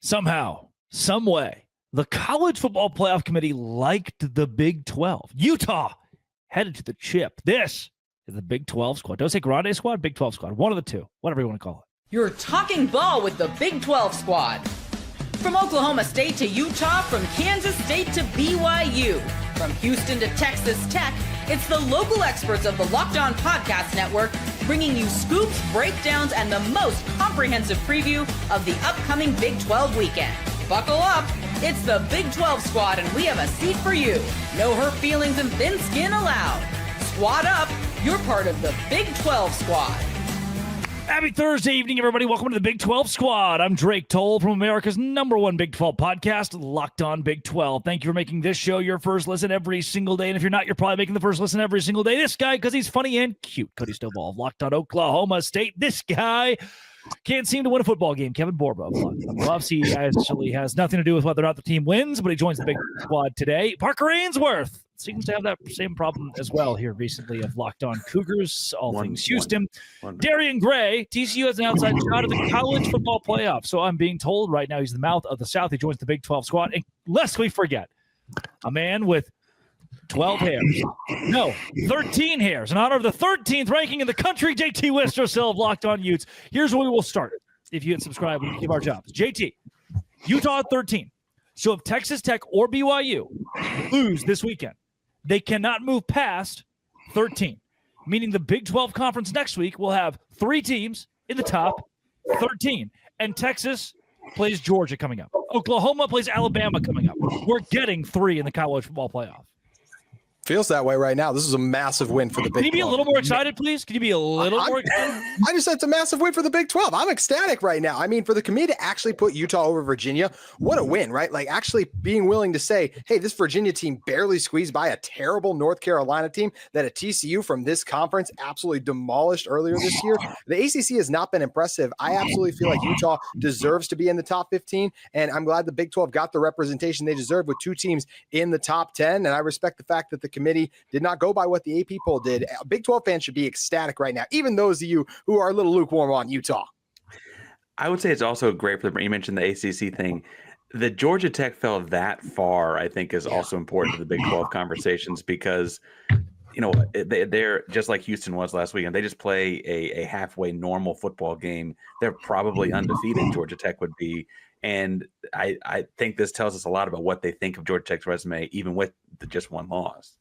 Somehow, some way, the College Football Playoff Committee liked the Big 12. Utah headed to the chip. This is the Big 12 squad. Don't say Grande squad, Big 12 squad. One of the two, whatever you want to call it. You're talking ball with the Big 12 squad. From Oklahoma State to Utah, from Kansas State to BYU, from Houston to Texas Tech, it's the local experts of the Locked On Podcast Network bringing you scoops, breakdowns, and the most comprehensive preview of the upcoming Big 12 weekend. Buckle up. It's the Big 12 squad, and we have a seat for you. No hurt feelings and thin skin allowed. Squad up. You're part of the Big 12 squad. Happy Thursday evening, everybody. Welcome to the Big 12 squad. I'm Drake Toll from America's #1 Big 12 podcast, Locked On Big 12. Thank you for making this show your first listen every single day. And if you're not, you're probably making the first listen every single day. This guy, because he's funny and cute. Cody Stovall of Locked On Oklahoma State. This guy can't seem to win a football game. Kevin Borba of Locked On Buffs. He actually has nothing to do with whether or not the team wins, but he joins the Big squad today. Parker Ainsworth seems to have that same problem as well here recently of Locked On Cougars, all things Houston. Darian Gray, TCU has an outside shot at the college football playoff. So I'm being told right now he's the mouth of the South. He joins the Big 12 squad. And lest we forget, a man with 12 hairs. No, 13 hairs. In honor of the 13th ranking in the country, JT Wistrcill of Locked On Utes. Here's where we will start. If you hit subscribe, we can give our jobs. JT, Utah at 13. So if Texas Tech or BYU lose this weekend, they cannot move past 13, meaning the Big 12 conference next week will have 3 teams in the top 13. And Texas plays Georgia coming up. Oklahoma plays Alabama coming up. We're getting 3 in the college football playoff. Feels that way right now. This is a massive win for the Big 12. Can you be a little more excited, please? Can you be a little more excited? I just said it's a massive win for the Big 12. I'm ecstatic right now. I mean, for the committee to actually put Utah over Virginia, what a win, right? Like actually being willing to say, hey, this Virginia team barely squeezed by a terrible North Carolina team that a TCU from this conference absolutely demolished earlier this year. The ACC has not been impressive. I absolutely feel like Utah deserves to be in the top 15, and I'm glad the Big 12 got the representation they deserve with 2 teams in the top 10, and I respect the fact that the committee did not go by what the AP poll did. Big 12 fans should be ecstatic right now, even those of you who are a little lukewarm on Utah. I would say it's also great for you mentioned the ACC thing. The Georgia Tech fell that far, I think, is also important to the Big 12 conversations because, you know, they're just like Houston was last weekend. They just play a halfway normal football game. They're probably undefeated, Georgia Tech would be. And I think this tells us a lot about what they think of Georgia Tech's resume, even with just one loss.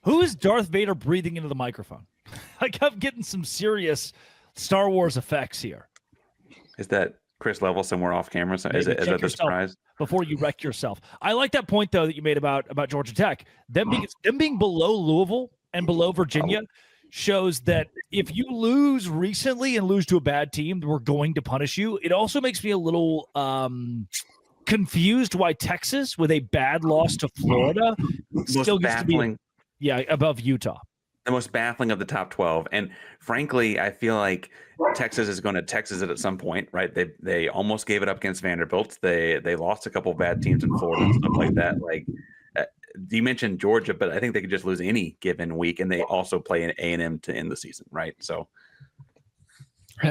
Who is Darth Vader breathing into the microphone? Like, I'm getting some serious Star Wars effects here. Is that Chris Level somewhere off camera? So is that the surprise? Before you wreck yourself. I like that point, though, that you made about Georgia Tech. Them being below Louisville and below Virginia shows that if you lose recently and lose to a bad team, we're going to punish you. It also makes me a little confused why Texas, with a bad loss to Florida, still gets to be above Utah. The most baffling of the top 12. And frankly, I feel like Texas is going to Texas it at some point, right? They almost gave it up against Vanderbilt. They lost a couple of bad teams in Florida and stuff like that. Like you mentioned Georgia, but I think they could just lose any given week. And they also play an A&M to end the season, right? So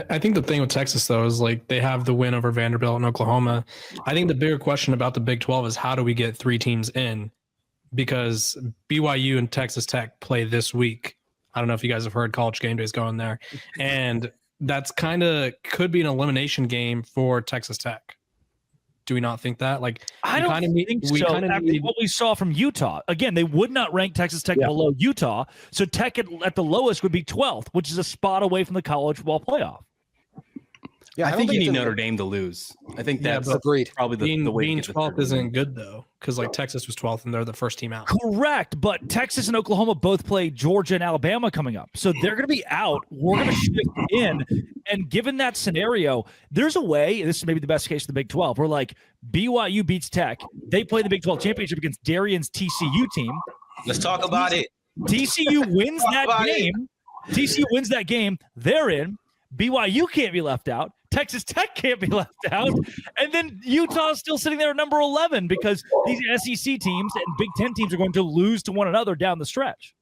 I think the thing with Texas, though, is like they have the win over Vanderbilt and Oklahoma. I think the bigger question about the Big 12 is how do we get 3 teams in? Because BYU and Texas Tech play this week. I don't know if you guys have heard College Game Day is going there. And that's kind of could be an elimination game for Texas Tech. Do we not think that? Like, I don't think so. After what we saw from Utah, again, they would not rank Texas Tech below Utah. So Tech at the lowest would be 12th, which is a spot away from the college football playoff. Yeah, I think you need Notre Dame to lose. I think that's probably the way being 12th isn't good, though, because like Texas was 12th and they're the first team out. Correct, but Texas and Oklahoma both play Georgia and Alabama coming up. So they're going to be out. We're going to shift in. And given that scenario, there's a way, this is maybe the best case of the Big 12, where like BYU beats Tech. They play the Big 12 championship against Darian's TCU team. Let's talk about it. TCU wins that game. TCU wins that game. They're in. BYU can't be left out. Texas Tech can't be left out. And then Utah is still sitting there at number 11 because these SEC teams and Big Ten teams are going to lose to one another down the stretch.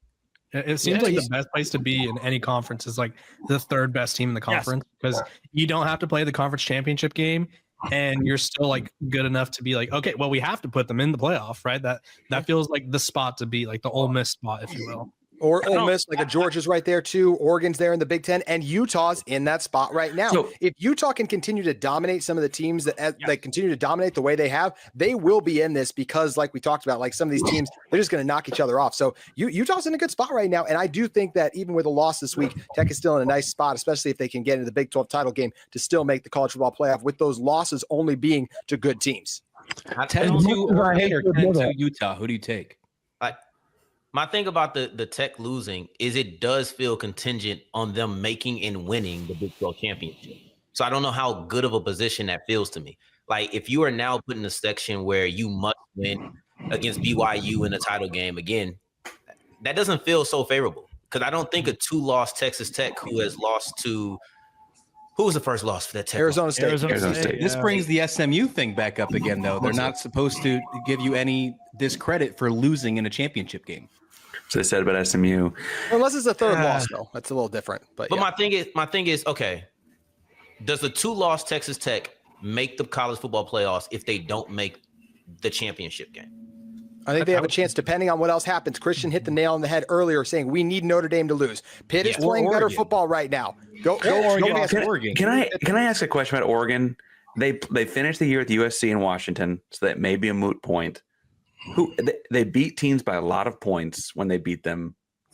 It seems like the best place to be in any conference is like the 3rd best team in the conference because you don't have to play the conference championship game and you're still like good enough to be like, okay, well, we have to put them in the playoff, right? That feels like the spot to be, like the Ole Miss spot, if you will. Or Ole Miss, like a Georgia's right there too. Oregon's there in the Big Ten, and Utah's in that spot right now. So if Utah can continue to dominate some of the teams that continue to dominate the way they have, they will be in this because, like we talked about, like some of these teams, they're just going to knock each other off. So Utah's in a good spot right now, and I do think that even with a loss this week, Tech is still in a nice spot, especially if they can get into the Big 12 title game to still make the college football playoff. With those losses only being to good teams. 10-2 Oregon or 10-2 Utah. Who do you take? My thing about the Tech losing is it does feel contingent on them making and winning the Big 12 championship. So I don't know how good of a position that feels to me. Like if you are now put in a section where you must win against BYU in the title game again, that doesn't feel so favorable because I don't think a 2-loss Texas Tech who has lost to who was the first loss for that Tech? Arizona State. This brings the SMU thing back up again, though. They're not supposed to give you any discredit for losing in a championship game. So they said about SMU. Unless it's a third loss, though. That's a little different. But my thing is, okay, does the 2-loss Texas Tech make the college football playoffs if they don't make the championship game? I think they have a chance depending on what else happens. Christian hit the nail on the head earlier saying we need Notre Dame to lose. Pitt is playing better football right now. Go Oregon. Can I ask a question about Oregon? They finished the year with USC and Washington, so that may be a moot point. They beat teams by a lot of points when they beat them,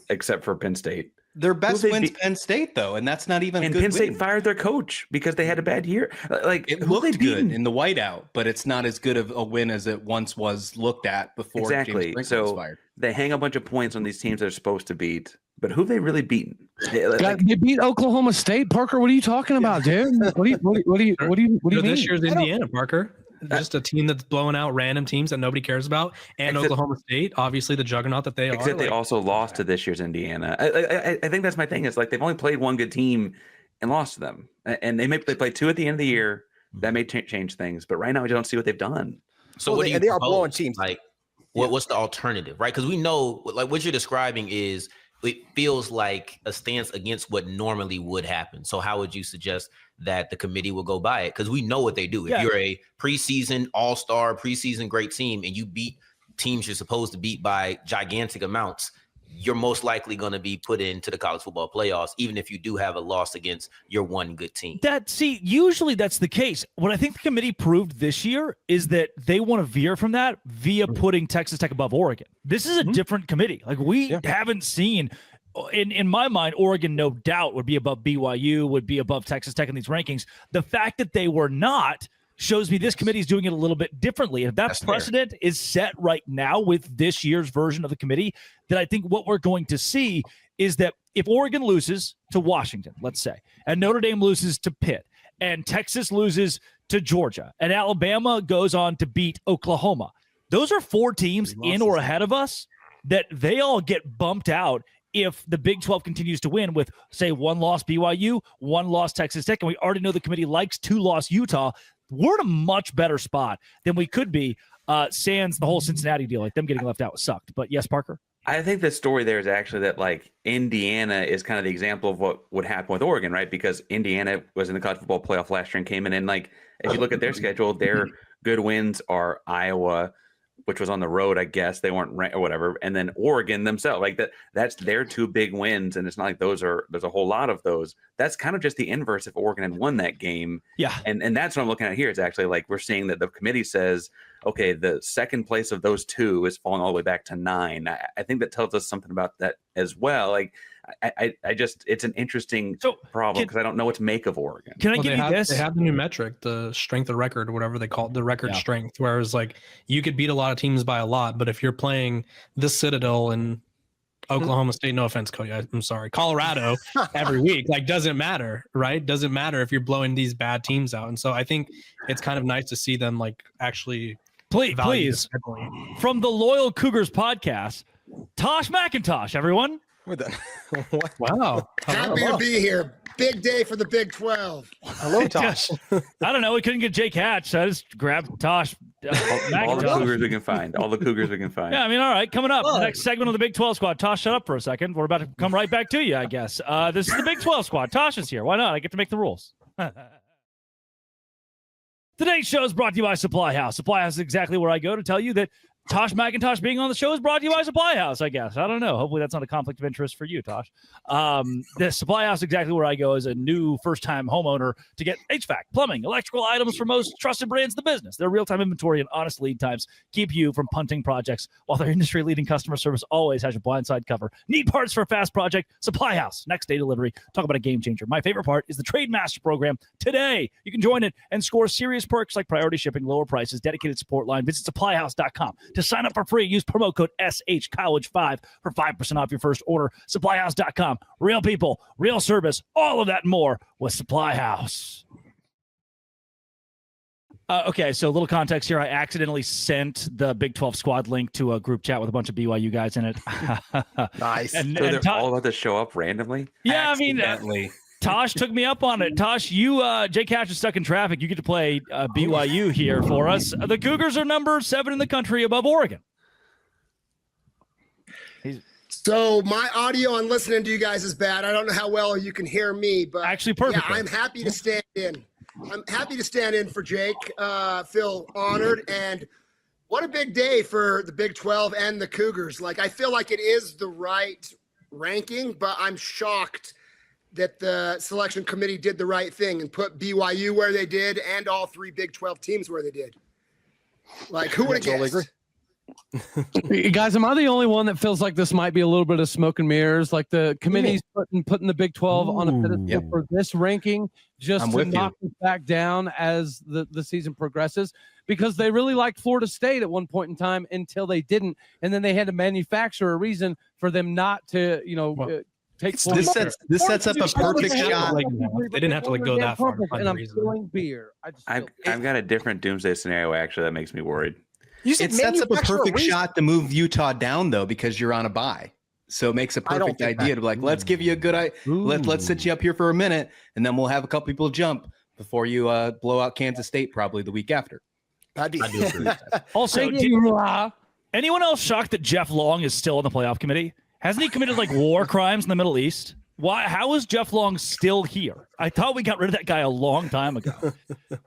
except for Penn State. Their best win's Penn State, though, and that's not even a good Penn State win. fired their coach because they had a bad year. Like it looked good in the whiteout, but it's not as good of a win as it once was looked at before. Exactly. James so was fired. They hang a bunch of points on these teams they're supposed to beat, but who have they really beaten? They beat Oklahoma State. Parker, what are you talking about, dude? What do you mean? This year's Indiana, Parker. Just a team that's blowing out random teams that nobody cares about, and Oklahoma State, obviously the juggernaut that they are. Except they also lost to this year's Indiana. I think that's my thing. Is like they've only played one good team and lost to them, and they play 2 at the end of the year. That may change things, but right now I don't see what they've done. So they are blowing teams. Like, what's the alternative, right? Because we know, like what you're describing is it feels like a stance against what normally would happen. So how would you suggest that the committee will go by it? Because we know what they do. If you're a preseason all-star, preseason great team, and you beat teams you're supposed to beat by gigantic amounts, you're most likely going to be put into the college football playoffs, even if you do have a loss against your one good team. Usually that's the case. What I think the committee proved this year is that they want to veer from that via putting Texas Tech above Oregon. This is a different committee. Like we haven't seen, in my mind, Oregon no doubt would be above BYU, would be above Texas Tech in these rankings. The fact that they were not shows me this committee is doing it a little bit differently. And if that precedent is set right now with this year's version of the committee, then I think what we're going to see is that if Oregon loses to Washington, let's say, and Notre Dame loses to Pitt, and Texas loses to Georgia, and Alabama goes on to beat Oklahoma, those are 4 teams in or ahead of us that they all get bumped out if the Big 12 continues to win with, say, 1 loss BYU, 1 loss Texas Tech, and we already know the committee likes 2-loss Utah. We're in a much better spot than we could be. Sans the whole Cincinnati deal, like them getting left out sucked. But yes, Parker? I think the story there is actually that like Indiana is kind of the example of what would happen with Oregon, right? Because Indiana was in the college football playoff last year and came in, and like if you look at their schedule, their good wins are Iowa, which was on the road, I guess they weren't ranked or whatever, and then Oregon themselves, like that's their 2 big wins, and it's not like there's a whole lot of those. That's kind of just the inverse if Oregon had won that game. Yeah, and that's what I'm looking at here. It's actually like we're seeing that the committee says, okay, the second place of those 2 is falling all the way back to 9. I think that tells us something about that as well. Like I just it's an interesting problem because I don't know what to make of Oregon. Can I give you this? They have the new metric, the strength of record, whatever they call it, the record strength, whereas like you could beat a lot of teams by a lot, but if you're playing the Citadel and Oklahoma State, no offense, Cody, I'm sorry, Colorado every week, like doesn't matter, right? Doesn't matter if you're blowing these bad teams out. And so I think it's kind of nice to see them like actually please from the Loyal Cougars podcast, Tosh McIntosh, everyone. We're done. Wow. Happy to be here. Big day for the Big 12. Hello, Tosh. I don't know. We couldn't get Jake Hatch, so I just grabbed Tosh. All the Cougars we can find. All the Cougars we can find. Yeah, I mean, all right. Coming up, the next segment of the Big 12 squad. Tosh, shut up for a second. We're about to come right back to you, I guess. This is the Big 12 squad. Tosh is here. Why not? I get to make the rules. Today's show is brought to you by SupplyHouse. SupplyHouse is exactly where I go to tell you that Tosh McIntosh being on the show is brought to you by SupplyHouse, I guess. I don't know. Hopefully that's not a conflict of interest for you, Tosh. The SupplyHouse, exactly where I go as a new first-time homeowner to get HVAC, plumbing, electrical items for most trusted brands in the business. Their real-time inventory and honest lead times keep you from punting projects, while their industry-leading customer service always has your blindside cover. Need parts for a fast project? SupplyHouse, next-day delivery. Talk about a game changer. My favorite part is the Trade Master program. Today, you can join it and score serious perks like priority shipping, lower prices, dedicated support line. Visit supplyhouse.com. To sign up for free, use promo code SHCollege5 for 5% off your first order. Supplyhouse.com. Real people, real service, all of that and more with SupplyHouse. Okay, so a little context here. I accidentally sent the Big 12 squad link to a group chat with a bunch of BYU guys in it. Nice. So they're all about to show up randomly? Yeah, I mean, Tosh took me up on it. Tosh, you, Jay Cash is stuck in traffic. You get to play BYU here for us. The Cougars are number 7 in the country above Oregon. So my audio on listening to you guys is bad. I don't know how well you can hear me, but Actually, perfect. Yeah, I'm happy to stand in. I'm happy to stand in for Jake. Feel honored, and what a big day for the Big 12 and the Cougars. Like, I feel like it is the right ranking, but I'm shocked that the selection committee did the right thing and put BYU where they did and all 3 Big 12 teams where they did. Like, who would have guessed? Guys, am I the only one that feels like this might be a little bit of smoke and mirrors? Like the committee's putting the Big 12 on a pedestal for this ranking just to knock it back down as the season progresses, because they really liked Florida State at one point in time until they didn't, and then they had to manufacture a reason for them not to, take. This sets up a perfect shot. They didn't have to go that far. And I'm feeling beer. I've got a different doomsday scenario actually that makes me worried. It sets up a perfect shot to move Utah down, though, because you're on a bye. So it makes a perfect idea to be like, let's give you a good idea. Let's sit you up here for a minute, and then we'll have a couple people jump before you blow out Kansas State probably the week after. Also, anyone else shocked that Jeff Long is still on the playoff committee? Hasn't he committed like war crimes in the Middle East? Why? How is Jeff Long still here? I thought we got rid of that guy a long time ago.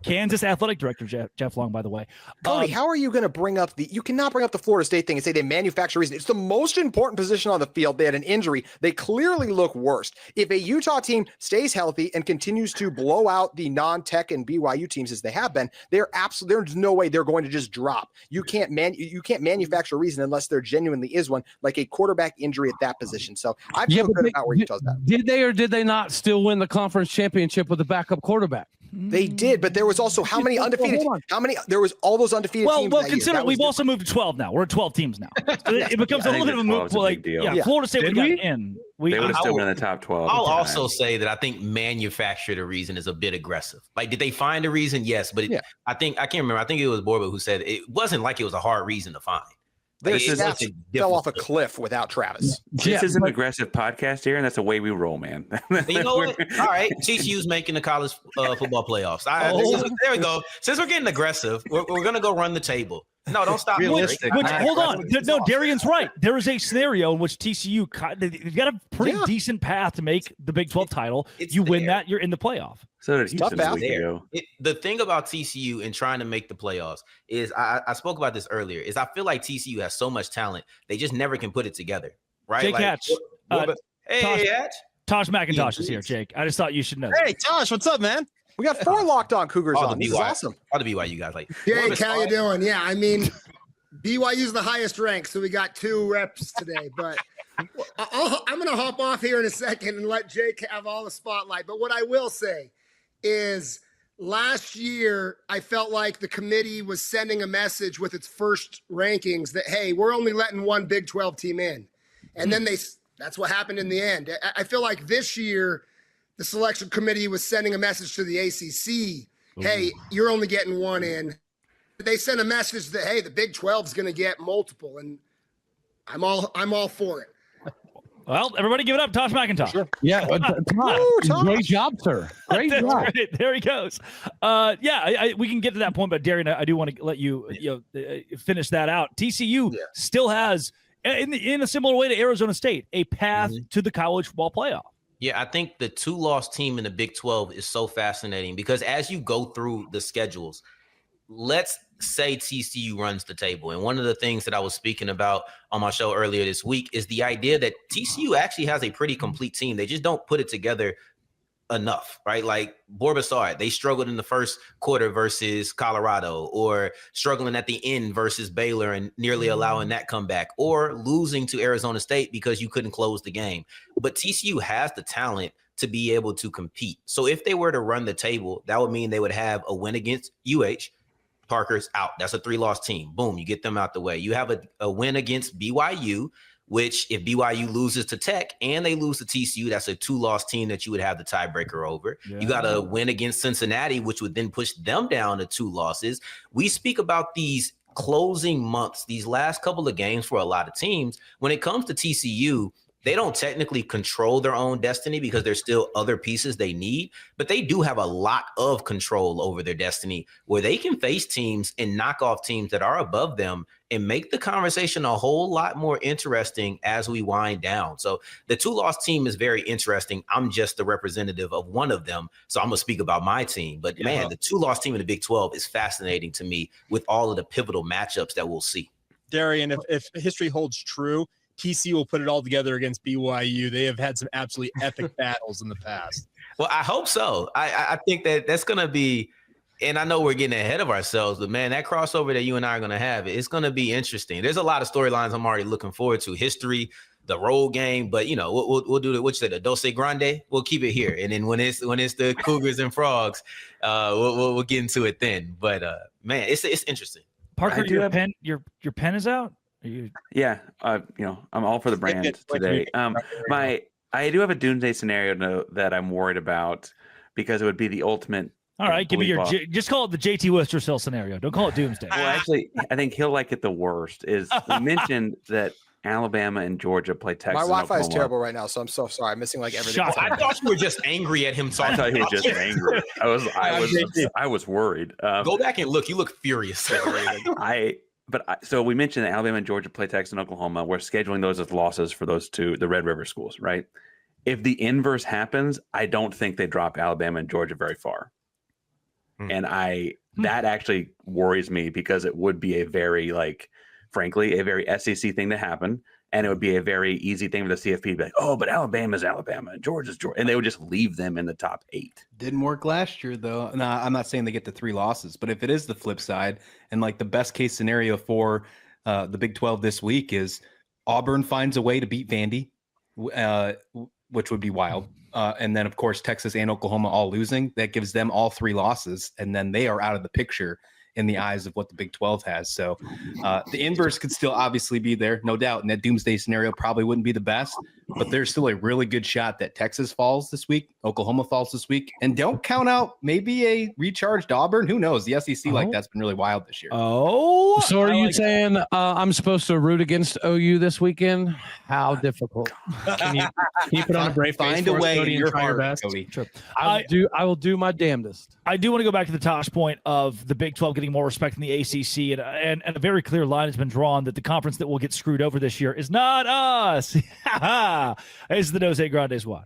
Kansas athletic director Jeff Long, by the way. Cody, how are you going to bring up you cannot bring up the Florida State thing and say they manufacture reason. It's the most important position on the field. They had an injury. They clearly look worse. If a Utah team stays healthy and continues to blow out the non-Tech and BYU teams as they have been, there's no way they're going to just drop. You can't manufacture a reason unless there genuinely is one, like a quarterback injury at that position. So I feel good about where Utah's at. Did they or did they not still win the conference championship with a backup quarterback? They did, but there was also how many undefeated? There was all those undefeated teams. Well, consider we've also moved to 12 now. We're at 12 teams now. So it becomes a little bit of a move. Florida State would got in. They would have still been in the top 12. I'll also say that I think manufactured a reason is a bit aggressive. Like, did they find a reason? Yes, but I can't remember. I think it was Borba who said it wasn't like it was a hard reason to find. Their staff fell off a cliff without Travis. This is an aggressive podcast here, and that's the way we roll, man. You know what? All right, TCU's making the college football playoffs. There we go. Since we're getting aggressive, we're going to go run the table. No, don't stop. Realistic. Hold on. No, Darian's right. There is a scenario in which TCU, they've got a pretty decent path to make the Big 12 title. You win that, you're in the playoff. So it's tough out there. The thing about TCU and trying to make the playoffs is, I spoke about this earlier, is I feel like TCU has so much talent, they just never can put it together. Right? Jake Hatch. Hatch. Tosh McIntosh is here, Jake. I just thought you should know. Hey, Tosh, what's up, man? We got 4 locked on Cougars on. This is awesome. All the BYU guys. Jake, how you doing? Yeah, I mean, BYU's the highest ranked, so we got 2 reps today. But I'm going to hop off here in a second and let Jake have all the spotlight. But what I will say is last year, I felt like the committee was sending a message with its first rankings that, hey, we're only letting 1 Big 12 team in. And then that's what happened in the end. I feel like this year, the selection committee was sending a message to the ACC, hey, you're only getting 1 in. They sent a message that, hey, the Big 12 is going to get multiple, and I'm all for it. Well, everybody give it up, Tosh McIntosh. Sure. Yeah, great job, sir. Great job. Great. There he goes. We can get to that point, but Darian, I do want to let you finish that out. TCU still has, in a similar way to Arizona State, a path to the college football playoff. Yeah, I think the 2-loss team in the Big 12 is so fascinating because as you go through the schedules, let's say TCU runs the table. And one of the things that I was speaking about on my show earlier this week is the idea that TCU actually has a pretty complete team. They just don't put it together enough, right? Like Borbasard, they struggled in the first quarter versus Colorado, or struggling at the end versus Baylor and nearly allowing that comeback, or losing to Arizona State because you couldn't close the game. But TCU has the talent to be able to compete. So if they were to run the table, that would mean they would have a win against UH. Parker's out. That's a 3-loss team. Boom, you get them out the way. You have a win against BYU, which if BYU loses to Tech and they lose to TCU, that's a 2-loss team that you would have the tiebreaker over. Yeah. You got a win against Cincinnati, which would then push them down to 2 losses. We speak about these closing months, these last couple of games for a lot of teams. When it comes to TCU, they don't technically control their own destiny because there's still other pieces they need, but they do have a lot of control over their destiny where they can face teams and knock off teams that are above them and make the conversation a whole lot more interesting as we wind down. So the 2-loss team is very interesting. I'm just the representative of one of them, so I'm going to speak about my team. But man, the 2-loss team in the Big 12 is fascinating to me with all of the pivotal matchups that we'll see. Darian, if history holds true, TCU will put it all together against BYU. They have had some absolutely epic battles in the past. Well, I hope so. I think that's going to be, and I know we're getting ahead of ourselves, but man, that crossover that you and I are going to have, it's going to be interesting. There's a lot of storylines I'm already looking forward to. History, the road game, but we'll do the Dulce Grande. We'll keep it here, and then when it's the Cougars and Frogs, we'll get into it then. But man, it's interesting. Parker, your pen is out. Yeah, I'm all for the brand today. I do have a doomsday scenario that I'm worried about because it would be the ultimate. All right, give me just call it the JT Wistersill scenario. Don't call it doomsday. Well, actually, I think he'll like it the worst. Is we mentioned that Alabama and Georgia play Texas. My Wi-Fi is terrible right now, so I'm so sorry. I'm missing like everything. I thought you were just angry at him. I thought he was just angry. I was worried. Go back and look. You look furious. So we mentioned that Alabama and Georgia play Texas and Oklahoma. We're scheduling those as losses for those two, the Red River schools, right? If the inverse happens, I don't think they drop Alabama and Georgia very far. And that actually worries me because it would be a very, frankly, a very SEC thing to happen. And it would be a very easy thing for the CFP to be like, oh, but Alabama's Alabama and Georgia's Georgia. And they would just leave them in the top 8. Didn't work last year, though. No, I'm not saying they get to 3 losses, but if it is the flip side, and the best case scenario for the Big 12 this week is Auburn finds a way to beat Vandy, which would be wild. And then, of course, Texas and Oklahoma all losing. That gives them all 3 losses, and then they are out of the picture in the eyes of what the Big 12 has. So the inverse could still obviously be there, no doubt. And that doomsday scenario probably wouldn't be the best, but there's still a really good shot that Texas falls this week, Oklahoma falls this week. And don't count out maybe a recharged Auburn. Who knows? The SEC that's been really wild this year. Oh, so are you saying I'm supposed to root against OU this weekend? How difficult. Can you put on a brave face? Find a way in your heart, Cody. Sure. I will do my damnedest. I do want to go back to the Tosh point of the Big 12 getting more respect than the ACC, and a very clear line has been drawn that the conference that will get screwed over this year is not us. It's the Dose Grande squad.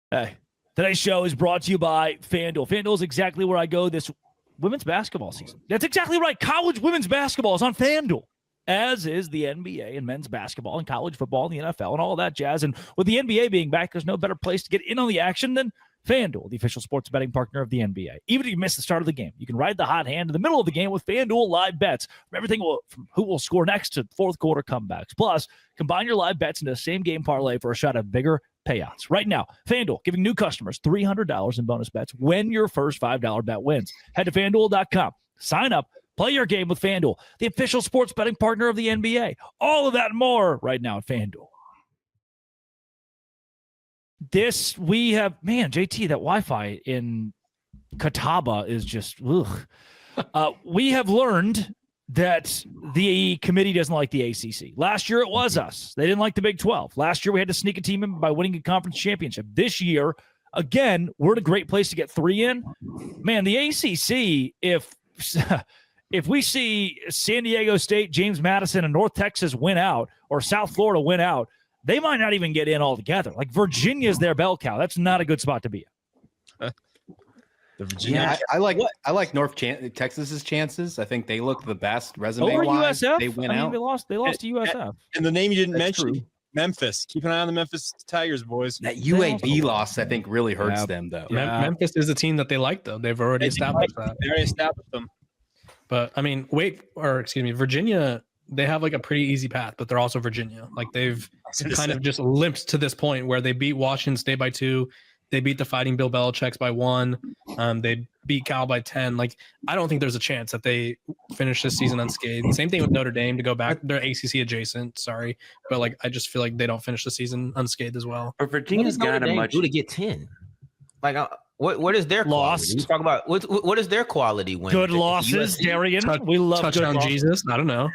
Hey, today's show is brought to you by FanDuel. FanDuel is exactly where I go this women's basketball season. That's exactly right. College women's basketball is on FanDuel, as is the NBA and men's basketball and college football and the NFL and all that jazz. And with the NBA being back, there's no better place to get in on the action than FanDuel, the official sports betting partner of the NBA. Even if you miss the start of the game, you can ride the hot hand in the middle of the game with FanDuel live bets. From everything from who will score next to fourth quarter comebacks. Plus, combine your live bets into a same-game parlay for a shot of bigger payouts. Right now, FanDuel giving new customers $300 in bonus bets when your first $5 bet wins. Head to FanDuel.com. Sign up. Play your game with FanDuel, the official sports betting partner of the NBA. All of that and more right now at FanDuel. We have, JT, that Wi-Fi in Catawba is just, we have learned that the committee doesn't like the ACC. Last year it was us. They didn't like the Big 12. Last year we had to sneak a team in by winning a conference championship. This year, again, we're in a great place to get 3 in. Man, the ACC, if we see San Diego State, James Madison, and North Texas win out, or South Florida win out, they might not even get in altogether. Like Virginia's their bell cow. That's not a good spot to be in. The Virginia. Yeah, I like Texas's chances. I think they look the best resume over wise. USF. They went out. They lost to USF. And the name you didn't That's mention, true. Memphis. Keep an eye on the Memphis Tigers, boys. That UAB loss, I think, really hurts them though. Yeah. Memphis is a team that they like, though. They've already established that. They already established them. But I mean, Virginia, they have like a pretty easy path, but they're also Virginia. Like they've kind of just limped to this point where they beat Washington State by 2. They beat the Fighting Bill Belichick's by 1. They beat Cal by 10. Like, I don't think there's a chance that they finish this season unscathed. Same thing with Notre Dame to go back. They're ACC adjacent, sorry. But, like, I just feel like they don't finish the season unscathed as well. But Virginia's got a much do to get 10. Like, what is their quality? Lost. Talk about what is their quality when Good losses, Darian. We love touchdown good losses. Jesus. I don't know.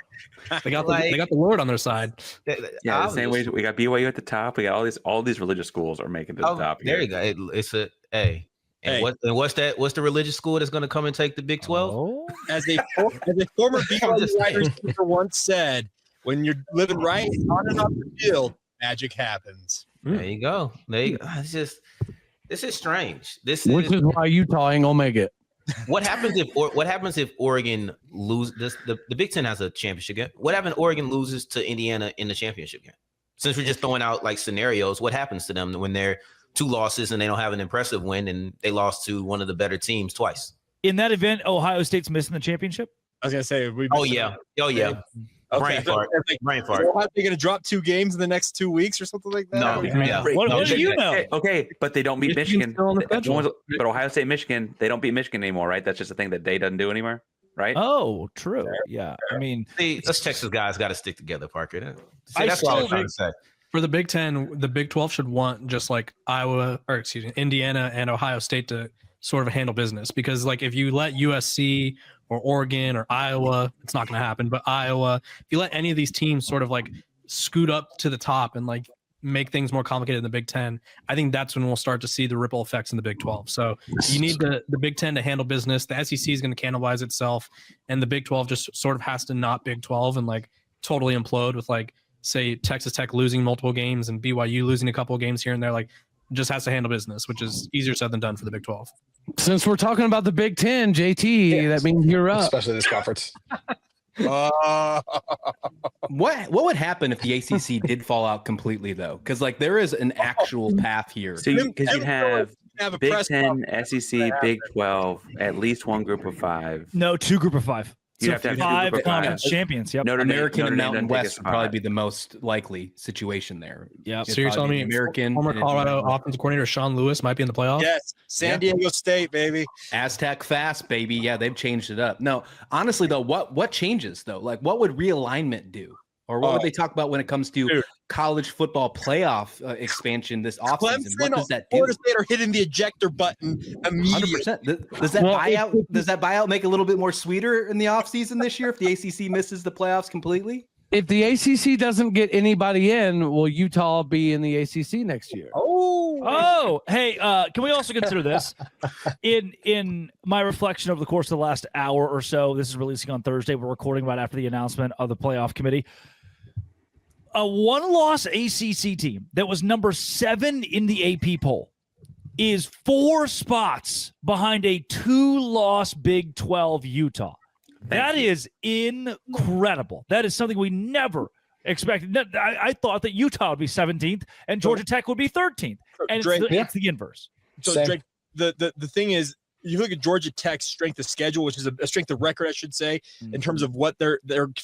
They got the Lord on their side. Yeah, the same way we got BYU at the top. We got all these religious schools are making it to the top. There here. you go. It's a hey. And what's the religious school that's going to come and take the Big 12? Oh. As a former BYU wide receiver once said, when you're living right on and off the field, magic happens. There you go. It's just this is strange. Which is why Utah ain't gonna make it. What happens if Oregon loses? The Big Ten has a championship game. What happens if Oregon loses to Indiana in the championship game? Since we're just throwing out like scenarios, what happens to them when they're 2 losses and they don't have an impressive win and they lost to one of the better teams twice? In that event, Ohio State's missing the championship. I was gonna say, Oh yeah. Okay. Brain fart. So are they going to drop 2 games in the next 2 weeks or something like that? No. Yeah. What do you know? Okay, but they don't beat Michigan. still on the schedule. But Ohio State, Michigan, they don't beat Michigan anymore, right? That's just a thing that Day doesn't do anymore, right? Oh, true. Yeah. I mean, See, us Texas guys got to stick together, Parker. I That's what I was still trying to say. For the Big Ten, the Big 12 should want just like Indiana and Ohio State to sort of handle business, because like if you let USC or Oregon or Iowa, it's not going to happen, but Iowa, if you let any of these teams sort of like scoot up to the top and like make things more complicated in the Big Ten, I think that's when we'll start to see the ripple effects in the Big 12. So you need the Big Ten to handle business. The SEC is going to cannibalize itself, and the Big 12 just sort of has to not Big 12 and like totally implode with like, say, Texas Tech losing multiple games and BYU losing a couple of games here and there. Like, just has to handle business, which is easier said than done for the Big 12. Since we're talking about the Big Ten, JT, that means you're up. Especially this conference. What would happen if the ACC did fall out completely, though? Because like there is an actual path here. So because you have a Big press 10, SEC, Big 12, at least one group of 5. no, 2 group of 5. You So have to have 2 5 group of 5. conference champions. Yep. American and Mountain doesn't take us West to would probably 5. be the most likely situation there. Yep. So you're telling me American former and Colorado offensive coordinator Sean Lewis might be in the playoffs? Yes, San Diego State, baby. Aztec fast, baby. Yeah, they've changed it up. No, honestly though, what changes though? Like what would realignment do? Or what would they talk about when it comes to college football playoff expansion this offseason? What does that do? Florida State are hitting the ejector button immediately. 100%. Does that buyout make it a little bit more sweeter in the offseason this year if the ACC misses the playoffs completely? If the ACC doesn't get anybody in, will Utah be in the ACC next year? Oh, hey, can we also consider this? In my reflection over the course of the last hour or so, this is releasing on Thursday. We're recording right after the announcement of the playoff committee. A 1-loss ACC team that was number 7 in the AP poll is 4 spots behind a 2-loss Big 12 Utah. That is incredible. That is something we never expected. I thought that Utah would be 17th and Georgia Tech would be 13th. And it's the inverse. So Drake, the thing is, you look at Georgia Tech's strength of schedule, which is a strength of record, I should say, in terms of what they're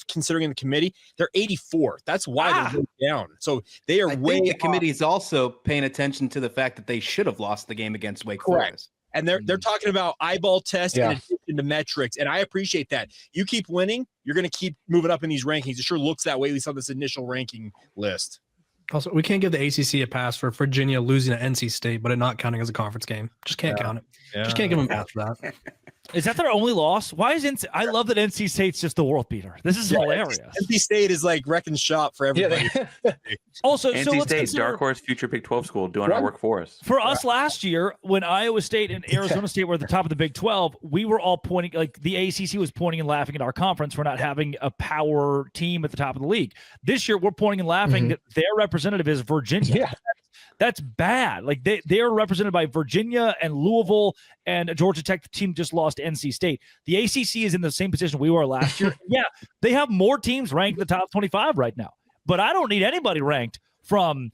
considering in the committee. They're 84th. That's why they're down. So they are way. The committee is also paying attention to the fact that they should have lost the game against Wake Forest. And they're talking about eyeball tests in addition to metrics, and I appreciate that. You keep winning, you're going to keep moving up in these rankings. It sure looks that way, at least on this initial ranking list. Also, we can't give the ACC a pass for Virginia losing to NC State, but it not counting as a conference game. Just can't count it. Just can't give them a pass for that. Is that their only loss? Why is NC? I love that NC State's just the world beater. This is hilarious. NC State is like wrecking shop for everybody. Also, NC so let's State, consider, dark horse, future Big 12 school, doing our work for us. For us last year, when Iowa State and Arizona State were at the top of the Big 12, we were all pointing, like the ACC was pointing and laughing at our conference for not having a power team at the top of the league. This year, we're pointing and laughing that their representative is Virginia. That's bad. Like they are represented by Virginia and Louisville and Georgia Tech. The team just lost NC State. The ACC is in the same position we were last year. Yeah, they have more teams ranked in the top 25 right now. But I don't need anybody ranked from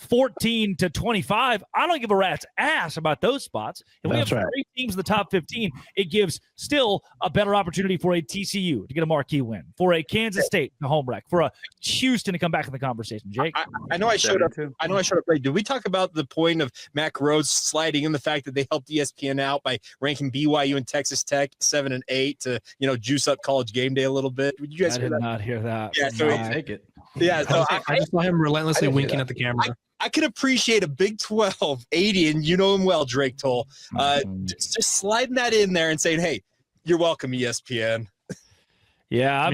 14 to 25. I don't give a rat's ass about those spots. If we have 3 teams in the top 15, it gives still a better opportunity for a TCU to get a marquee win, for a Kansas State to home wreck, for a Houston to come back in the conversation. Jake, I know I showed up. I know I showed up late. Did we talk about the point of Mac Rhodes sliding in the fact that they helped ESPN out by ranking BYU and Texas Tech 7 and 8 to juice up College Game Day a little bit? Did you guys hear that? Not hear that. Yeah, so take it. Yeah, so I just saw him relentlessly winking at the camera. I can appreciate a Big 12 80, and you know him well, Drake Toll. Just sliding that in there and saying, "Hey, you're welcome, ESPN." Yeah,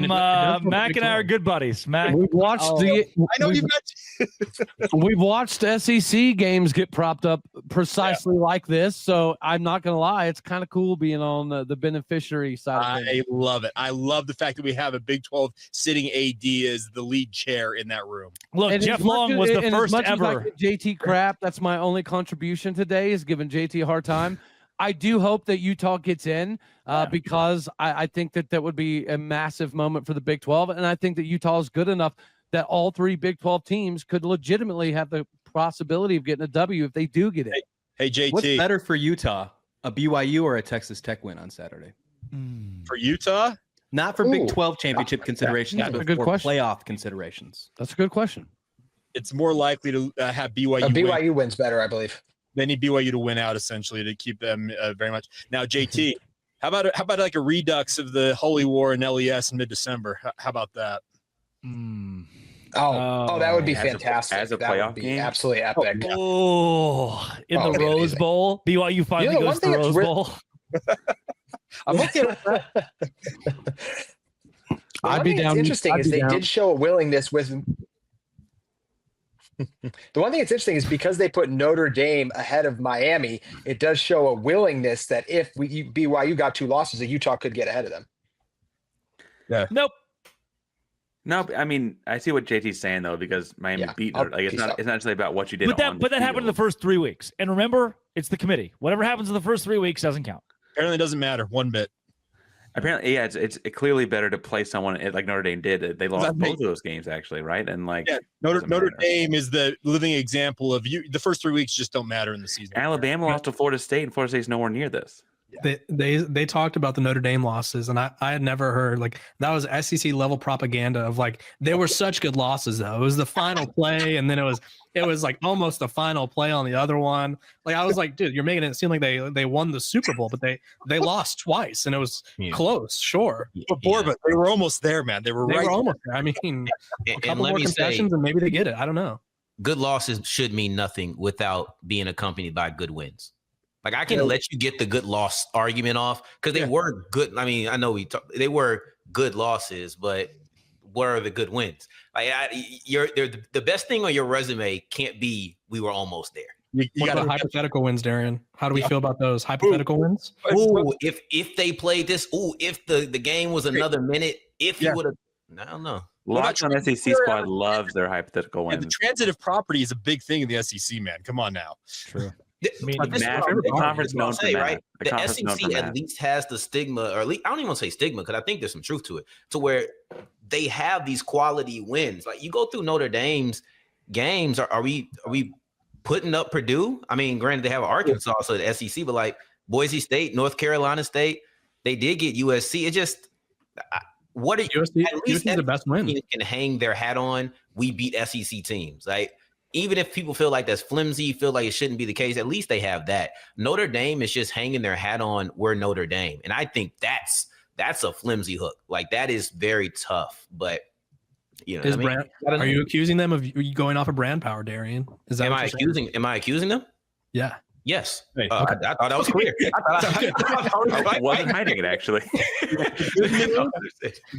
Mac and I are good buddies. Mac, we've watched I know you got. We've watched SEC games get propped up precisely like this. So I'm not gonna lie, it's kind of cool being on the beneficiary side. I love it. I love the fact that we have a Big 12 sitting AD as the lead chair in that room. Look, And Jeff Long was the first ever. JT crap. That's my only contribution today, is giving JT a hard time. I do hope that Utah gets in because I think that would be a massive moment for the Big 12. And I think that Utah is good enough that all 3 Big 12 teams could legitimately have the possibility of getting a W if they do get in. Hey, JT. What's better for Utah, a BYU or a Texas Tech win on Saturday? For Utah? Not for Big 12 championship considerations, That's a but good for question. playoff considerations. That's a good question. It's more likely to have BYU. BYU wins better, I believe. They need BYU to win out essentially to keep them very much. Now, JT, how about like a redux of the Holy War in LES in mid-December? How about that? Oh, that would be fantastic. As a that playoff would be game? absolutely epic. Oh, in the it'd be Rose amazing. Bowl, BYU finally one goes to thing the that's Rose Bowl. I'm okay with that. I'd be down. Interesting I'd is be they down. did show a willingness with. The one thing that's interesting is because they put Notre Dame ahead of Miami, it does show a willingness that if BYU got 2 losses, that Utah could get ahead of them. Yeah. Nope. No, I mean, I see what JT's saying though, because Miami beat Notre. Like it's not necessarily about what you did. But that happened in the first 3 weeks. And remember, it's the committee. Whatever happens in the first 3 weeks doesn't count. Apparently, it doesn't matter one bit. Apparently, yeah, it's clearly better to play someone like Notre Dame did. They lost both of those games actually, right? And like, Notre Dame is the living example of you. The first 3 weeks just don't matter in the season. Alabama lost to Florida State, and Florida State's nowhere near this. They talked about the Notre Dame losses, and I had never heard like that was SEC level propaganda of like they were such good losses though. It was the final play, and then it was like almost the final play on the other one. Like I was like, dude, you're making it seem like they won the Super Bowl, but they lost twice, and it was close. Sure, but they were almost there, man. They were almost there. I mean, a couple more concessions, and maybe they get it. I don't know. Good losses should mean nothing without being accompanied by good wins. Like I can let you get the good loss argument off because they were good. I mean, I know they were good losses, but what are the good wins? Like the best thing on your resume can't be we were almost there. You got hypothetical wins, Darian. How do we feel about those hypothetical wins? Ooh, if they played this, if the game was another minute, if you would have, I don't know. Locked on SEC squad loves their hypothetical wins. The transitive property is a big thing in the SEC, man. Come on now. True. I mean, the conference known for right? that. The SEC at least has the stigma, or at least I don't even want to say stigma because I think there's some truth to it, to where they have these quality wins. Like you go through Notre Dame's games, are we putting up Purdue? I mean, granted they have Arkansas, so the SEC, but like Boise State, North Carolina State, they did get USC. It just what are USC? At least the best win can hang their hat on. We beat SEC teams, like. Even if people feel like that's flimsy, feel like it shouldn't be the case, at least they have that. Notre Dame is just hanging their hat on we're Notre Dame. And I think that's a flimsy hook. Like that is very tough. But you know, are you accusing them of going off of brand power, Darian? Is that am I accusing them? Yeah. Yes. Hey, I thought that was clear. I wasn't hiding it actually.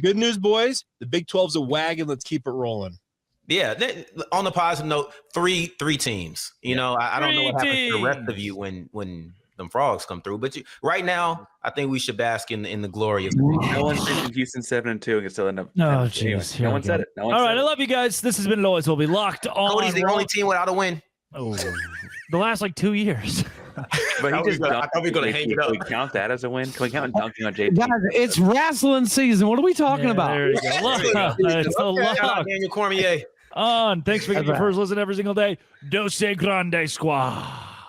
Good news, boys. The Big 12's a wagon. Let's keep it rolling. Yeah, on the positive note, three teams. You know, I don't know what happens to the rest of you when them frogs come through. But right now, I think we should bask in the glory of. No one mentioned Houston 7-2 and can still end up. Oh, jeez. No one said it. All right, I love you guys. This has been Always Will Be Locked on. Cody's the only team without a win. Oh, the last like 2 years. But I he just thought we were gonna hang it up. Can we count that as a win? Can we count dunking on JT? Guys, it's wrestling season. What are we talking about? There you go. It's a Shout out lock. Daniel Cormier. On. Thanks for getting your first listen every single day. Dose Grande Squad.